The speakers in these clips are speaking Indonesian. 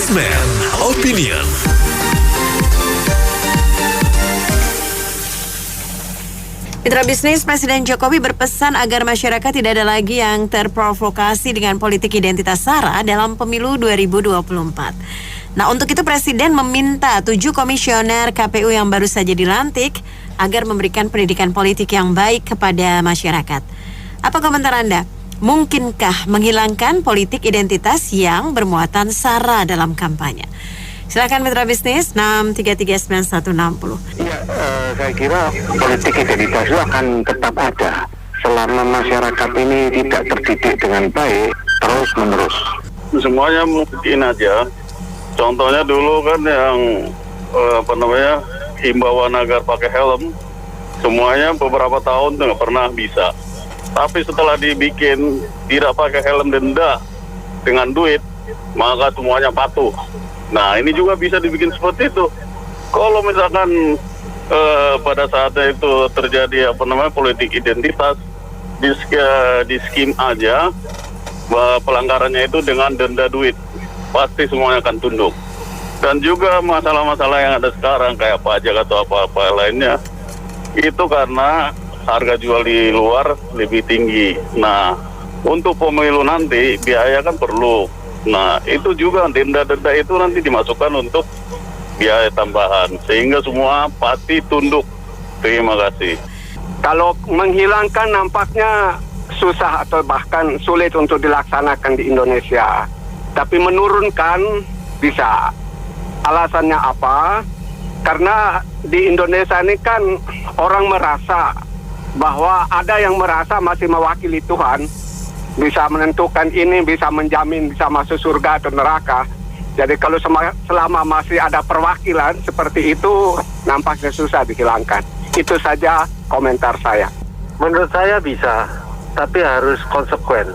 Businessman Opinion. Mitra bisnis, Presiden Jokowi berpesan agar masyarakat tidak ada lagi yang terprovokasi dengan politik identitas SARA dalam pemilu 2024. Nah, untuk itu Presiden meminta 7 komisioner KPU yang baru saja dilantik agar memberikan pendidikan politik yang baik kepada masyarakat. Apa komentar Anda? Mungkinkah menghilangkan politik identitas yang bermuatan SARA dalam kampanye? Silakan Mitra Bisnis 6339160. Ya, saya kira politik identitas itu akan tetap ada selama masyarakat ini tidak terdidik dengan baik terus menerus. Semuanya mungkin aja. Contohnya dulu kan yang himbauan agar pakai helm, semuanya beberapa tahun nggak pernah bisa. Tapi setelah dibikin tidak pakai helm denda dengan duit, maka semuanya patuh. Nah, ini juga bisa dibikin seperti itu. Kalau misalkan pada saatnya itu terjadi politik identitas, di skim aja pelanggarannya itu dengan denda duit, pasti semuanya akan tunduk. Dan juga masalah-masalah yang ada sekarang kayak pajak atau apa-apa lainnya, itu karena harga jual di luar lebih tinggi. Nah, untuk pemilu nanti biaya kan perlu. Nah, itu juga denda-denda itu nanti dimasukkan untuk biaya tambahan sehingga semua pasti tunduk. Terima kasih. Kalau menghilangkan nampaknya susah atau bahkan sulit untuk dilaksanakan di Indonesia. Tapi menurunkan bisa. Alasannya apa? Karena di Indonesia ini kan orang merasa bahwa ada yang merasa masih mewakili Tuhan, bisa menentukan ini, bisa menjamin bisa masuk surga atau neraka. Jadi kalau selama masih ada perwakilan seperti itu, nampaknya susah dihilangkan. Itu saja komentar saya. Menurut saya bisa, tapi harus konsekuen.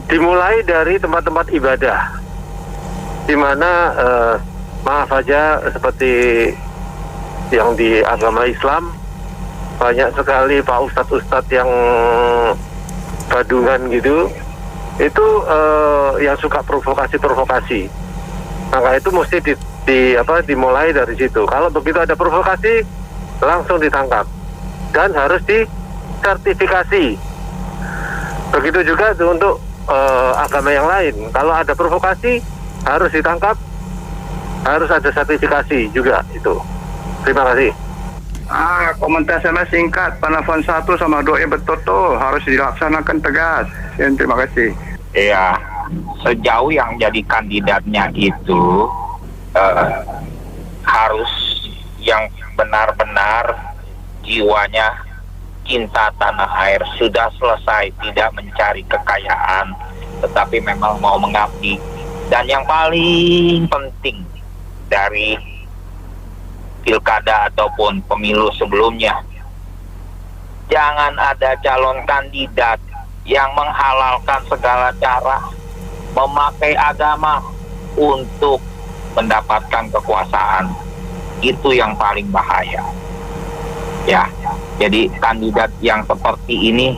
Dimulai dari tempat-tempat ibadah, di mana maaf saja seperti yang di agama Islam, banyak sekali Pak Ustadz yang badungan gitu, itu yang suka provokasi. Maka itu mesti dimulai dari situ. Kalau begitu ada provokasi, langsung ditangkap dan harus disertifikasi. Begitu juga untuk agama yang lain. Kalau ada provokasi, harus ditangkap, harus ada sertifikasi juga itu. Terima kasih. Komentar saya singkat, Panafon 1 sama Doi betul harus dilaksanakan tegas. Terima kasih. Iya, sejauh yang jadi kandidatnya itu harus yang benar-benar jiwanya cinta tanah air, sudah selesai tidak mencari kekayaan, tetapi memang mau mengabdi. Dan yang paling penting dari pilkada ataupun pemilu sebelumnya, jangan ada calon kandidat yang menghalalkan segala cara memakai agama untuk mendapatkan kekuasaan. Itu yang paling bahaya. Ya, jadi kandidat yang seperti ini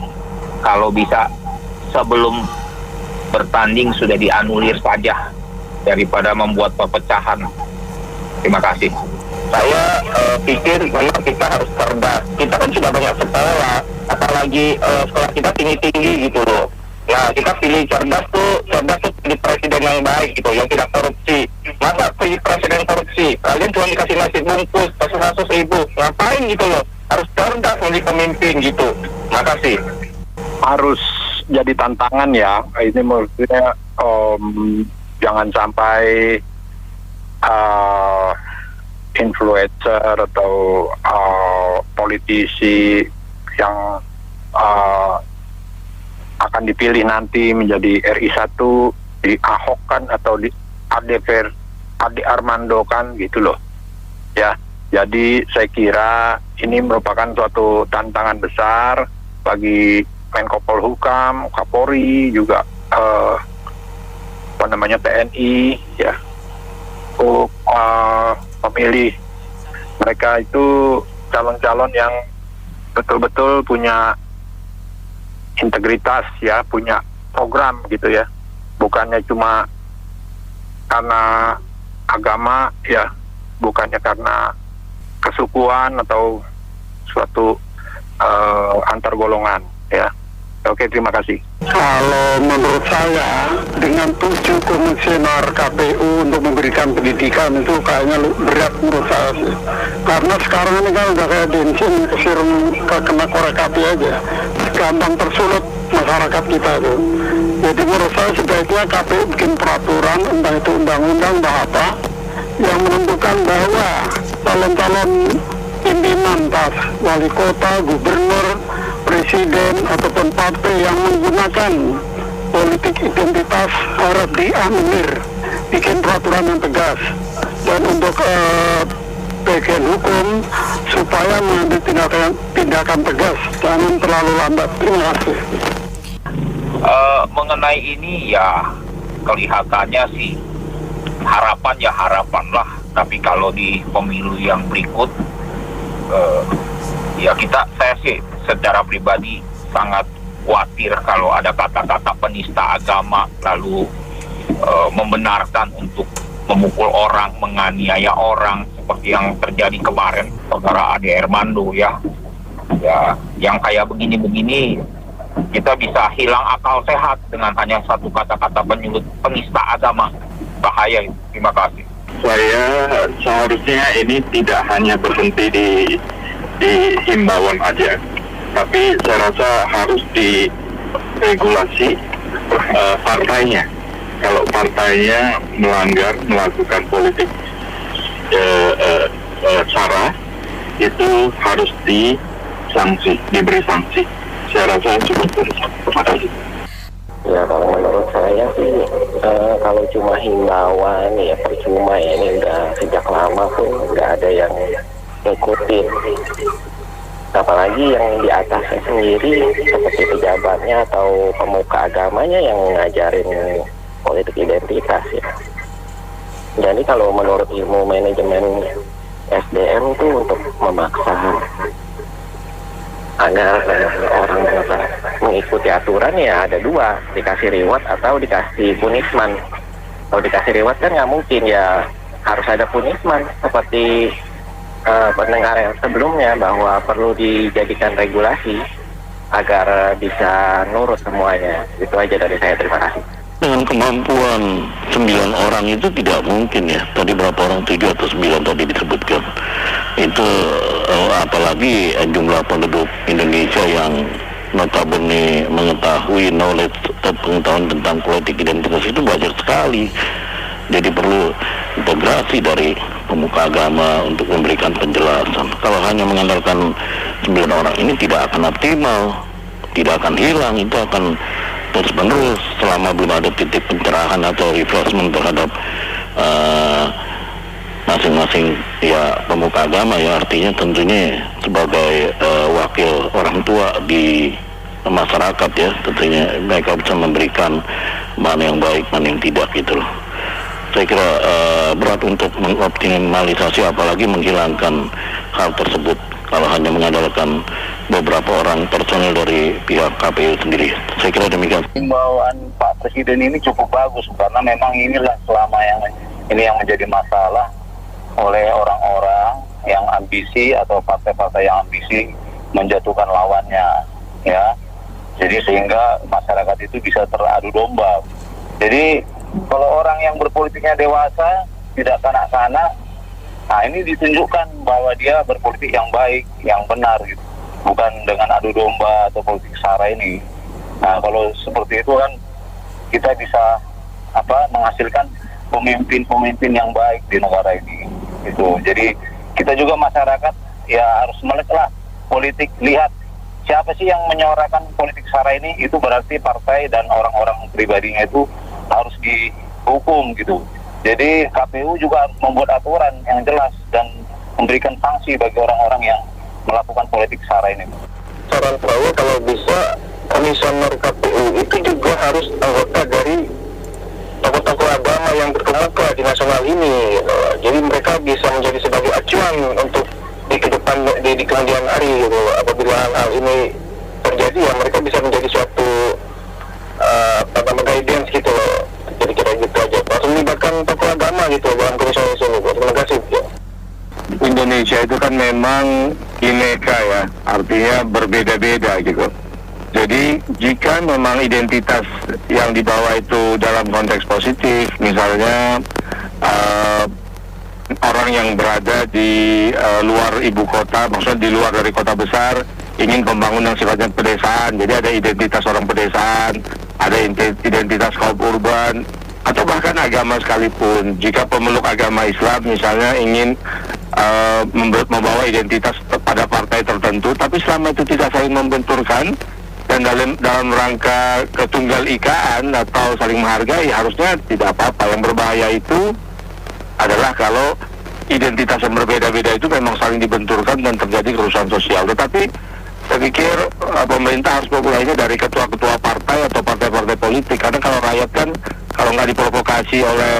kalau bisa sebelum bertanding sudah dianulir saja daripada membuat perpecahan. Terima kasih. Saya pikir memang kita harus cerdas. Kita kan sudah banyak sekolah, apalagi sekolah kita tinggi-tinggi gitu loh. Nah, kita pilih cerdas tuh pilih presiden yang baik gitu, yang tidak korupsi. Masa pilih presiden korupsi? Kalian cuma dikasih nasi bungkus 100.000, ngapain gitu loh? Harus cerdas menjadi pemimpin gitu. Makasih. Harus jadi tantangan ya. Ini maksudnya jangan sampai influencer atau politisi yang akan dipilih nanti menjadi RI1 di Ahok kan atau di Ade Armando kan gitu loh ya. Jadi saya kira ini merupakan suatu tantangan besar bagi Menko Polhukam, Kapolri juga TNI ya, untuk memilih mereka itu calon-calon yang betul-betul punya integritas ya, punya program gitu ya, bukannya cuma karena agama ya, bukannya karena kesukuan atau suatu antar golongan ya. Oke, terima kasih. Kalau menurut saya dengan 7 komisioner KPU untuk memberikan pendidikan itu kayaknya berat menurut saya sih. Karena sekarang ini kan udah kayak bensin kena korek api aja, gampang tersulut masyarakat kita itu. Jadi menurut saya sebaiknya KPU bikin peraturan, entah itu undang-undang entah apa, yang menentukan bahwa calon-calon pimpinan entah wali kota, gubernur, presiden ataupun partai yang menggunakan politik identitas harus diambil, bikin peraturan yang tegas, dan untuk bagian hukum supaya mengambil tindakan tegas, jangan terlalu lambat. Terima kasih. Mengenai ini ya kelihatannya sih harapan ya harapan lah, tapi kalau di pemilu yang berikut ya saya sih secara pribadi sangat khawatir kalau ada kata-kata penista agama lalu membenarkan untuk memukul orang, menganiaya orang seperti yang terjadi kemarin saudara Ade Armando ya. Yang kayak begini-begini kita bisa hilang akal sehat dengan hanya satu kata-kata penyulut penista agama. Bahaya itu. Terima kasih. Saya seharusnya ini tidak hanya berhenti di himbauan aja, tapi saya rasa harus diregulasi partainya. Kalau partainya melakukan politik sara, itu harus diberi sanksi. Saya rasa cukup. Terima kasih. Ya, kalau menurut saya sih kalau cuma himbauan ya percuma ya, ini udah sejak lama pun nggak ada yang ngikutin, apalagi yang di atasnya sendiri seperti pejabatnya atau pemuka agamanya yang ngajarin politik identitas ya. Jadi kalau menurut ilmu manajemen SDM itu untuk memaksa agar orang mengikuti aturan ya ada dua, dikasih reward atau dikasih punishment. Kalau dikasih reward kan nggak mungkin, ya harus ada punishment seperti pendengar yang sebelumnya bahwa perlu dijadikan regulasi agar bisa nurut semuanya. Itu aja dari saya, terima kasih. Dengan kemampuan 9 orang itu tidak mungkin ya. Tadi berapa orang, 7 atau 9 tadi disebutkan. Itu apalagi jumlah penduduk Indonesia yang notabene mengetahui knowledge atau pengetahuan tentang politik identitas itu banyak sekali. Jadi perlu integrasi dari pemuka agama untuk memberikan penjelasan. Kalau hanya mengandalkan 9 orang ini tidak akan optimal, tidak akan hilang, itu akan terus-menerus selama belum ada titik pencerahan atau refreshment terhadap masing-masing ya pemuka agama ya, artinya tentunya sebagai wakil orang tua di masyarakat ya, tentunya mereka bisa memberikan mana yang baik, mana yang tidak gitu loh. Saya kira berat untuk mengoptimalisasi apalagi menghilangkan hal tersebut kalau hanya mengandalkan beberapa orang personel dari pihak KPU sendiri. Saya kira demikian. Himbauan Pak Presiden ini cukup bagus karena memang inilah selama yang menjadi masalah oleh orang-orang yang ambisi atau partai-partai yang ambisi menjatuhkan lawannya ya. Jadi sehingga masyarakat itu bisa teradu domba. Jadi kalau orang yang berpolitiknya dewasa, tidak kanak-kanak, nah ini ditunjukkan bahwa dia berpolitik yang baik, yang benar gitu. Bukan dengan adu domba atau politik sara ini. Nah kalau seperti itu kan kita bisa menghasilkan pemimpin-pemimpin yang baik di negara ini. Itu. Jadi kita juga masyarakat ya harus meleklah politik, lihat siapa sih yang menyuarakan politik sara ini, itu berarti partai dan orang-orang pribadinya itu harus dihukum gitu. Jadi KPU juga harus membuat aturan yang jelas dan memberikan sanksi bagi orang-orang yang melakukan politik sara ini. Saran saya kalau bisa komisioner KPU itu juga harus anggota dari tokoh-tokoh agama yang berkemuka di nasional ini gitu. Jadi mereka bisa menjadi sebagai acuan untuk di kedepan di kemudian hari gitu. Apabila hal ini terjadi ya mereka bisa menjadi suatu guidance gitu loh. Jadi kira gitu aja. Langsung melibatkan tokoh gitu dalam komisioner ini. Terima kasih. Indonesia itu kan memang bineka ya, artinya berbeda-beda gitu. Jadi jika memang identitas yang dibawa itu dalam konteks positif, misalnya orang yang berada di luar ibu kota, maksudnya di luar dari kota besar, ingin pembangunan sifatnya pedesaan, jadi ada identitas orang pedesaan, ada identitas kaum urban, atau bahkan agama sekalipun. Jika pemeluk agama Islam misalnya ingin membawa identitas pada partai tertentu, tapi selama itu tidak saling membenturkan dan dalam rangka ketunggal ikaan atau saling menghargai, harusnya tidak apa-apa. Yang berbahaya itu adalah kalau identitas yang berbeda-beda itu memang saling dibenturkan dan terjadi kerusuhan sosial. Tetapi saya pikir pemerintah harus memulainya dari ketua-ketua partai atau partai-partai politik, karena kalau rakyat kan kalau nggak diprovokasi oleh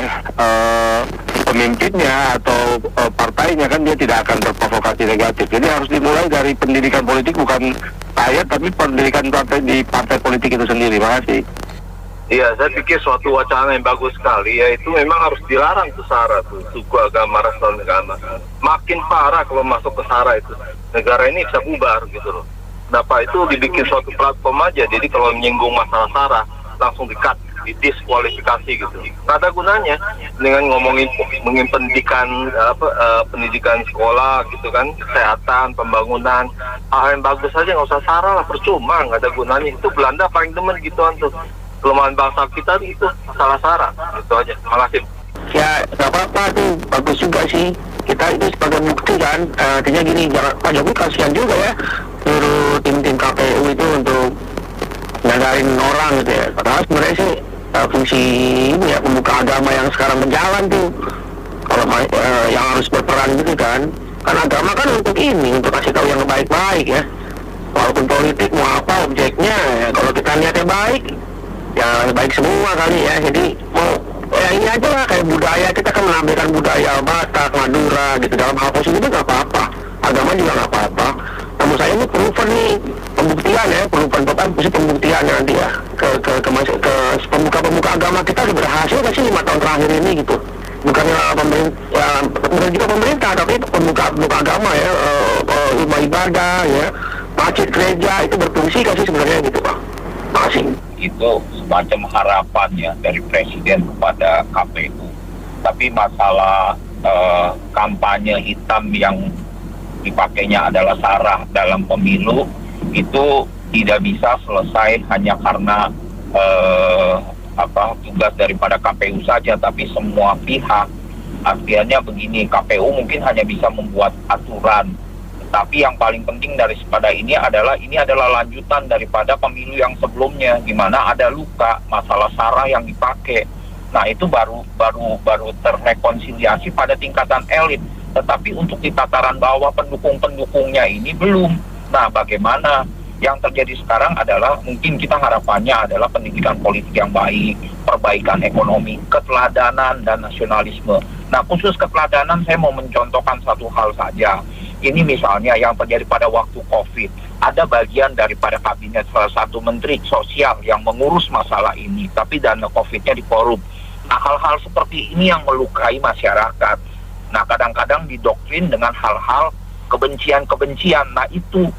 pemimpinnya atau partainya kan dia tidak akan terprovokasi negatif. Jadi harus dimulai dari pendidikan politik, bukan rakyat tapi pendidikan di partai politik itu sendiri. Terima kasih. Iya, saya pikir suatu wacana yang bagus sekali, yaitu memang harus dilarang tuh SARA tuh, suku agama, ras dan agama. Makin parah kalau masuk ke SARA itu, negara ini bisa bubar gitu loh. Kenapa itu dibikin suatu platform aja, jadi kalau menyinggung masalah SARA, langsung di-cut, didiskualifikasi gitu. Nggak ada gunanya dengan ngomongin pendidikan, pendidikan sekolah gitu kan, kesehatan, pembangunan, hal yang bagus aja, nggak usah SARA lah, percuma, nggak ada gunanya. Itu Belanda paling demen gituan tuh. Kelemahan bangsa kita itu masalah SARA, itu aja. Terima kasih. Ya, nggak apa-apa tuh, bagus juga sih. Kita itu sebagai bukti kan, artinya gini, Pak Jokowi kasihan juga ya, suruh tim-tim KPU itu untuk nyadarin orang gitu ya. Padahal sebenarnya sih fungsi ini ya, pembuka agama yang sekarang berjalan tuh, kalau yang harus berperan gitu kan agama kan untuk ini, untuk kasih tahu yang baik-baik ya. Walaupun politik mau apa objeknya, ya, kalau kita niatnya baik, ya baik semua kali ya. Jadi mau ya ini aja lah, kayak budaya kita kan menampilkan budaya Batak, Madura gitu, dalam hal positif itu nggak apa-apa, agama juga nggak apa-apa. Namun saya ini proven nih, pembuktian ya, pembuktian nanti ya ke pembuka agama kita udah berhasil nggak sih 5 tahun terakhir ini gitu. Bukannya pemerintah, benar juga pemerintah, tapi pembuka agama ya, rumah ibadah ya, masjid, gereja itu berfungsi nggak sih sebenarnya gitu Pak? Makasih. Itu semacam harapannya dari Presiden kepada KPU. Tapi masalah kampanye hitam yang dipakainya adalah SARA dalam pemilu, itu tidak bisa selesai hanya karena tugas daripada KPU saja, tapi semua pihak. Artinya begini, KPU mungkin hanya bisa membuat aturan, tapi yang paling penting daripada ini adalah lanjutan daripada pemilu yang sebelumnya, di mana ada luka masalah SARA yang dipakai. Nah itu baru terrekonsiliasi pada tingkatan elit, tetapi untuk di tataran bawah pendukung-pendukungnya ini belum. Nah bagaimana? Yang terjadi sekarang adalah mungkin kita harapannya adalah pendidikan politik yang baik, perbaikan ekonomi, keteladanan dan nasionalisme. Nah khusus keteladanan saya mau mencontohkan satu hal saja. Ini misalnya yang terjadi pada waktu COVID. Ada bagian daripada kabinet salah satu menteri sosial yang mengurus masalah ini, tapi dana COVID-nya dikorup. Nah hal-hal seperti ini yang melukai masyarakat. Nah kadang-kadang didoktrin dengan hal-hal kebencian-kebencian. Nah itu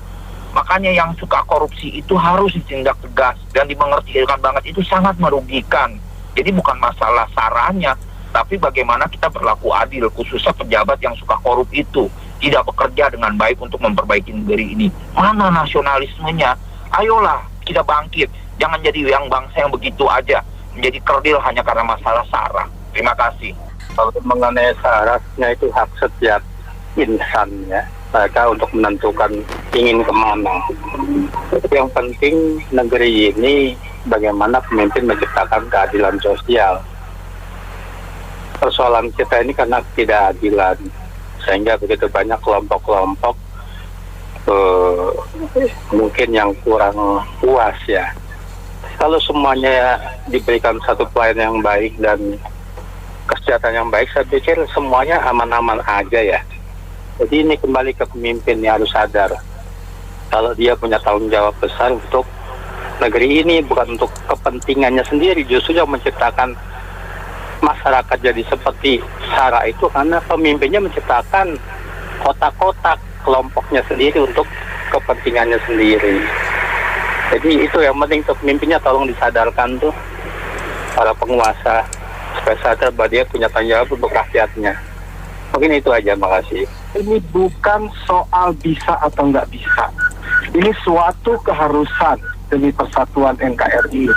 makanya yang suka korupsi itu harus ditindak tegas dan dimengertikan banget, itu sangat merugikan. Jadi bukan masalah saranya, tapi bagaimana kita berlaku adil, khususnya pejabat yang suka korup itu tidak bekerja dengan baik untuk memperbaiki negeri ini. Mana nasionalismenya? Ayolah kita bangkit, jangan jadi yang bangsa yang begitu aja, menjadi kerdil hanya karena masalah SARA. Terima kasih. Kalau mengenai SARA-nya itu hak setiap insan ya, mereka untuk menentukan ingin kemana. Yang penting negeri ini bagaimana pemimpin menciptakan keadilan sosial. Persoalan kita ini karena ketidakadilan, sehingga begitu banyak kelompok-kelompok mungkin yang kurang puas ya. Kalau semuanya diberikan satu pelayanan yang baik dan kesejahteraan yang baik, saya pikir semuanya aman-aman aja ya. Jadi ini kembali ke pemimpin yang harus sadar kalau dia punya tanggung jawab besar untuk negeri ini, bukan untuk kepentingannya sendiri, justru yang menciptakan masyarakat jadi seperti SARA itu karena pemimpinnya menciptakan kotak-kotak kelompoknya sendiri untuk kepentingannya sendiri. Jadi itu yang penting untuk pemimpinnya, tolong disadarkan tuh para penguasa supaya sadar bahwa dia punya tanggung jawab untuk rakyatnya. Mungkin itu aja, makasih. Ini bukan soal bisa atau nggak bisa. Ini suatu keharusan demi persatuan NKRI.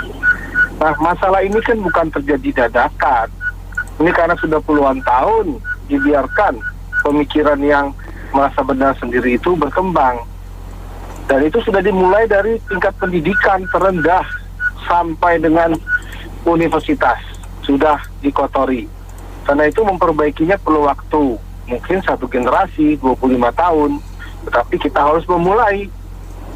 Nah, masalah ini kan bukan terjadi dadakan. Ini karena sudah puluhan tahun dibiarkan pemikiran yang merasa benar sendiri itu berkembang. Dan itu sudah dimulai dari tingkat pendidikan terendah sampai dengan universitas. Sudah dikotori. Karena itu memperbaikinya perlu waktu. Mungkin 1 generasi, 25 tahun. Tetapi kita harus memulai.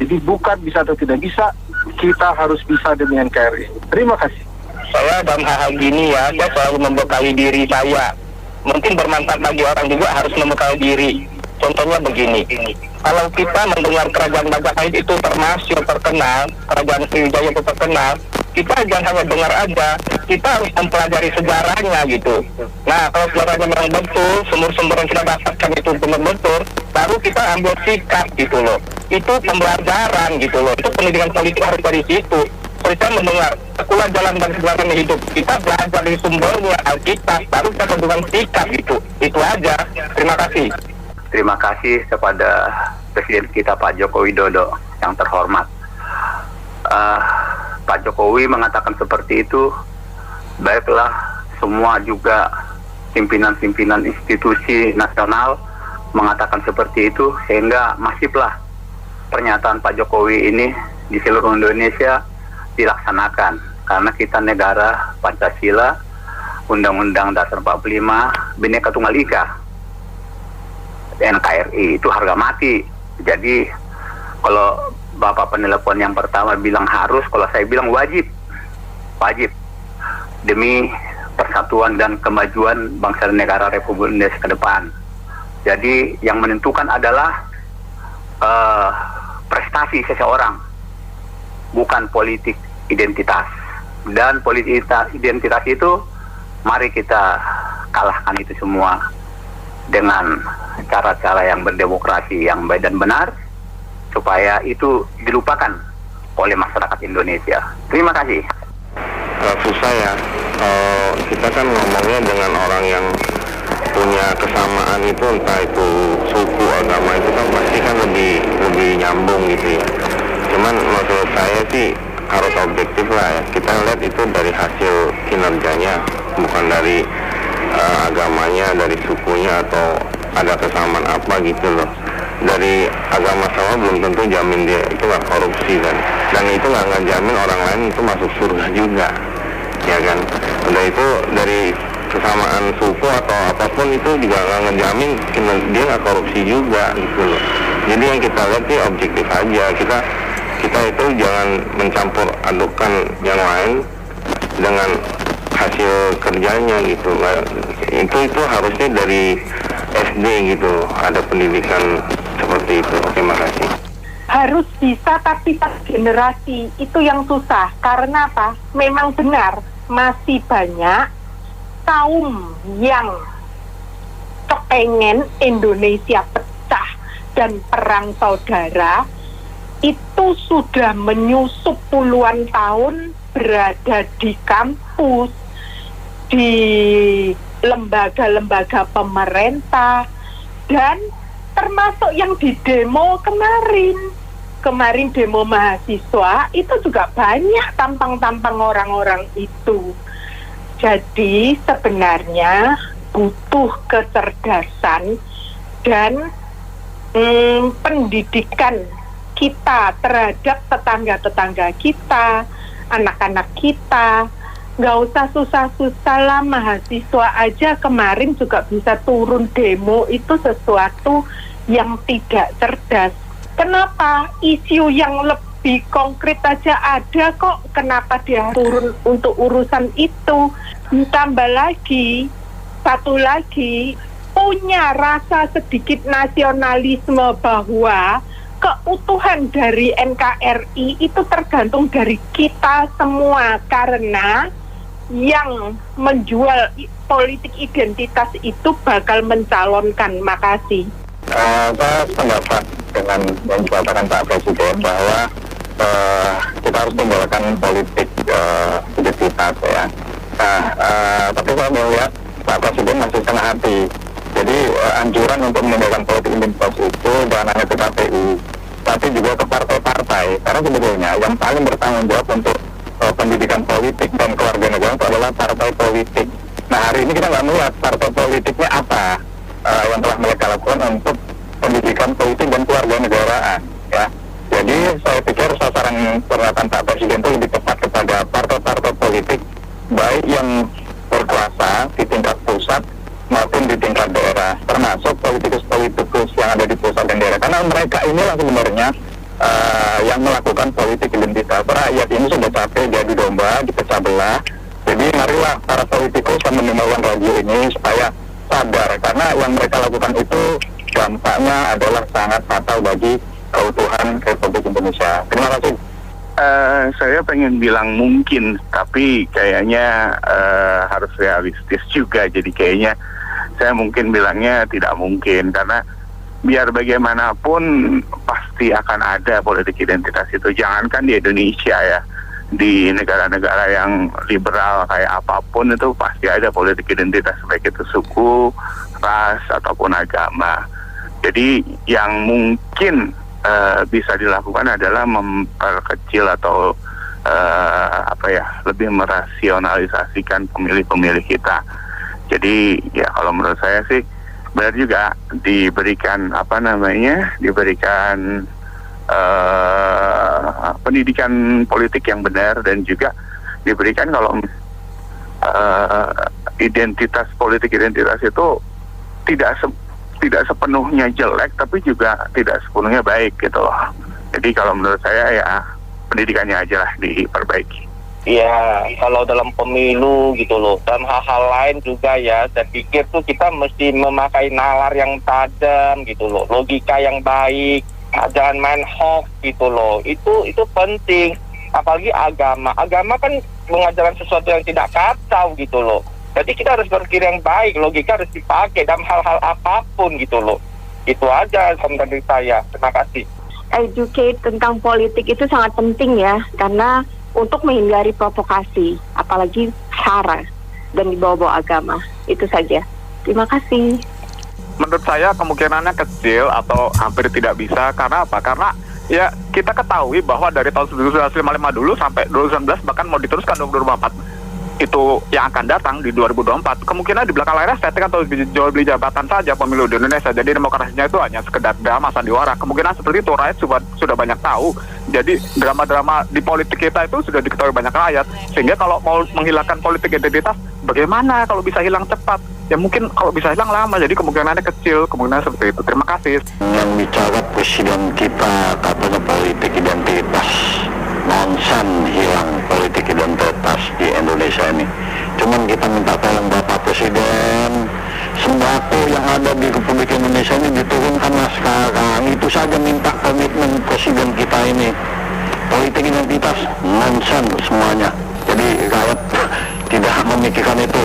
Jadi bukan bisa atau tidak bisa, kita harus bisa demi NKRI. Terima kasih. Saya dalam hal gini ya, saya selalu membekali diri saya. Mungkin bermanfaat bagi orang juga harus membekali diri. Contohnya begini, kalau kita mendengar kerajaan Majapahit itu termasuk terkenal, kerajaan Sriwijaya itu terkenal, kita jangan hanya dengar aja, kita harus mempelajari sejarahnya gitu. Nah, kalau sejarahnya memang betul, sumber-sumber yang kita dapatkan itu benar-benar, baru kita ambil sikap gitu loh. Itu pembelajaran gitu loh, itu pendidikan politik harus dari situ. Kita mendengar sekolah jalan dan sejarah hidup, kita belajar dari sumbernya Alkitab, baru kita tentukan sikap gitu. Itu aja. Terima kasih. Terima kasih kepada Presiden kita Pak Joko Widodo yang terhormat. Pak Jokowi mengatakan seperti itu, baiklah semua juga pimpinan-pimpinan institusi nasional mengatakan seperti itu, sehingga masiflah pernyataan Pak Jokowi ini di seluruh Indonesia dilaksanakan. Karena kita negara Pancasila, Undang-Undang Dasar 45, Bhinneka Tunggal Ika. NKRI itu harga mati. Jadi kalau Bapak penelpon yang pertama bilang harus, kalau saya bilang wajib demi persatuan dan kemajuan bangsa dan negara Republik Indonesia ke depan. Jadi yang menentukan adalah prestasi seseorang, bukan politik identitas. Dan politik identitas itu mari kita kalahkan itu semua dengan cara-cara yang berdemokrasi yang baik dan benar, supaya itu dilupakan oleh masyarakat Indonesia. Terima kasih. Susah ya, kita kan ngomongnya dengan orang yang punya kesamaan itu, entah itu suku, agama, itu kan pasti kan lebih nyambung gitu ya. Cuman menurut saya sih harus objektif lah ya. Kita lihat itu dari hasil kinerjanya, bukan dari agamanya, dari sukunya, atau ada kesamaan apa gitu loh. Dari agama sama belum tentu jamin dia itu nggak korupsi kan, dan itu nggak ngejamin orang lain itu masuk surga juga, ya kan. Udah itu dari kesamaan suku atau apapun itu juga nggak ngejamin dia nggak korupsi juga gitu loh. Jadi yang kita lihat sih objektif aja, kita itu jangan mencampur adukan yang lain dengan hasil kerjanya gitu. Itu harusnya dari SD gitu, ada pendidikan seperti itu. Terima kasih. Harus bisa, tapi pas generasi itu yang susah. Karena apa? Memang benar masih banyak kaum yang kepengen Indonesia pecah dan perang saudara. Itu sudah menyusup puluhan tahun, berada di kampus, di lembaga-lembaga pemerintah, dan termasuk yang di demo kemarin demo mahasiswa itu juga banyak tampang-tampang orang-orang itu. Jadi sebenarnya butuh kecerdasan dan pendidikan kita terhadap tetangga-tetangga kita, anak-anak kita. Nggak usah susah-susah lah, mahasiswa aja kemarin juga bisa turun demo, itu sesuatu yang tidak cerdas. Kenapa? Isu yang lebih konkret aja ada kok, kenapa dia turun untuk urusan itu? Tambah lagi, satu lagi, punya rasa sedikit nasionalisme bahwa keutuhan dari NKRI itu tergantung dari kita semua, karena yang menjual politik identitas itu bakal mencalonkan? Makasih. Saya sependapat dengan yang dikatakan Pak Presiden bahwa kita harus tinggalkan politik identitas ya. Tapi saya melihat Pak Presiden masih kena hati. Jadi anjuran untuk meninggalkan politik identitas itu bukan hanya ke KPU, tapi juga ke partai-partai. Karena sebetulnya yang paling bertanggung jawab untuk pendidikan politik dan kewarganegaraan itu adalah partai politik. Nah, hari ini kita nggak melihat partai politiknya apa yang telah mereka lakukan untuk pendidikan politik dan kewarganegaraan. Ya. Jadi saya pikir sasaran pernyataan Pak Presiden itu lebih tepat kepada partai-partai politik, baik yang berkuasa di tingkat pusat maupun di tingkat daerah, termasuk politikus-politikus yang ada di pusat dan daerah. Karena mereka inilah sebenarnya yang melakukan politik identitas. Rakyat ini sudah capek jadi domba, dipecah belah. Jadi marilah para politikus yang mendengarkan radio ini supaya sadar, karena yang mereka lakukan itu dampaknya adalah sangat fatal bagi keutuhan Republik Indonesia. Terima kasih. Saya pengen bilang mungkin, tapi kayaknya harus realistis juga. Jadi kayaknya saya mungkin bilangnya tidak mungkin, karena biar bagaimanapun pasti akan ada politik identitas itu. Jangankan di Indonesia ya, di negara-negara yang liberal kayak apapun itu pasti ada politik identitas, baik itu suku, ras, ataupun agama. Jadi yang mungkin bisa dilakukan adalah memperkecil atau lebih merasionalisasikan pemilih-pemilih kita. Jadi ya kalau menurut saya sih benar juga diberikan pendidikan politik yang benar, dan juga diberikan kalau politik identitas itu tidak sepenuhnya jelek, tapi juga tidak sepenuhnya baik gitu loh. Jadi kalau menurut saya ya pendidikannya aja lah diperbaiki. Ya, kalau dalam pemilu gitu loh, dan hal-hal lain juga ya, saya pikir tuh kita mesti memakai nalar yang tajam gitu loh, logika yang baik, jangan main hoax gitu loh. Itu penting. Apalagi agama kan mengajarkan sesuatu yang tidak kacau gitu loh. Jadi kita harus berpikir yang baik, logika harus dipakai dalam hal-hal apapun gitu loh. Itu aja dari saya. Terima kasih. Educate tentang politik itu sangat penting ya, karena untuk menghindari provokasi, apalagi sara dan dibawa-bawa agama. Itu saja. Terima kasih. Menurut saya kemungkinannya kecil atau hampir tidak bisa. Karena apa? Karena ya kita ketahui bahwa dari tahun 1955 dulu sampai 2019 bahkan mau diteruskan 2024 itu yang akan datang di 2024, kemungkinan di belakang layar setting atau jual beli jabatan saja pemilu di Indonesia. Jadi demokrasinya itu hanya sekedar drama sandiwara. Kemungkinan seperti itu rakyat sudah banyak tahu. Jadi drama-drama di politik kita itu sudah diketahui banyak rakyat. Sehingga kalau mau menghilangkan politik identitas, bagaimana kalau bisa hilang cepat? Ya mungkin kalau bisa hilang lama. Jadi kemungkinannya kecil, kemungkinan seperti itu. Terima kasih. Yang bicara Presiden kita katanya politik identitas, nonsen hilang politik identitas di Indonesia ini. Cuman kita minta tolong Bapak Presiden, sembako yang ada di Republik Indonesia ini diturunkanlah sekarang. Itu saja minta komitmen Presiden kita ini. Politik identitas nonsen semuanya. Jadi rakyat tidak memikirkan itu.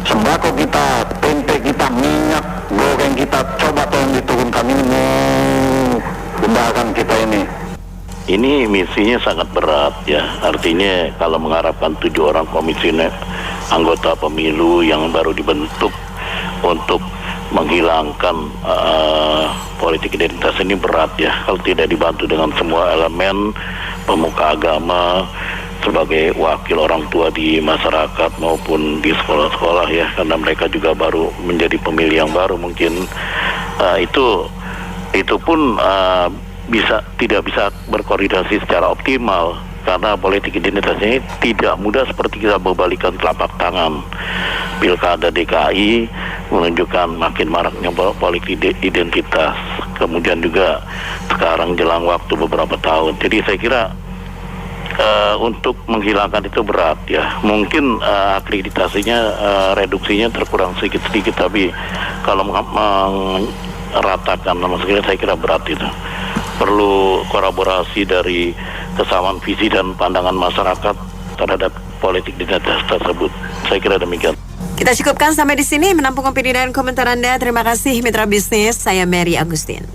Sembako kita, tempe kita, minyak goreng kita, coba tolong diturunkan ini. Bendakan kita ini. Ini misinya sangat berat ya, artinya kalau mengharapkan 7 orang komisioner anggota pemilu yang baru dibentuk untuk menghilangkan politik identitas ini berat ya, kalau tidak dibantu dengan semua elemen pemuka agama sebagai wakil orang tua di masyarakat maupun di sekolah-sekolah ya, karena mereka juga baru menjadi pemilih yang baru mungkin. Itu pun tidak bisa berkoordinasi secara optimal karena politik identitas ini tidak mudah seperti kita berbalikan telapak tangan. Pilkada DKI menunjukkan makin maraknya politik identitas, kemudian juga sekarang jelang waktu beberapa tahun. Jadi saya kira untuk menghilangkan itu berat ya. Mungkin akreditasinya reduksinya terkurang sedikit, tapi kalau meratakan saya kira berat itu. Perlu kolaborasi dari kesamaan visi dan pandangan masyarakat terhadap politik identitas tersebut. Saya kira demikian. Kita cukupkan sampai di sini, menampung opini dan komentar Anda. Terima kasih mitra bisnis, saya Mary Agustin.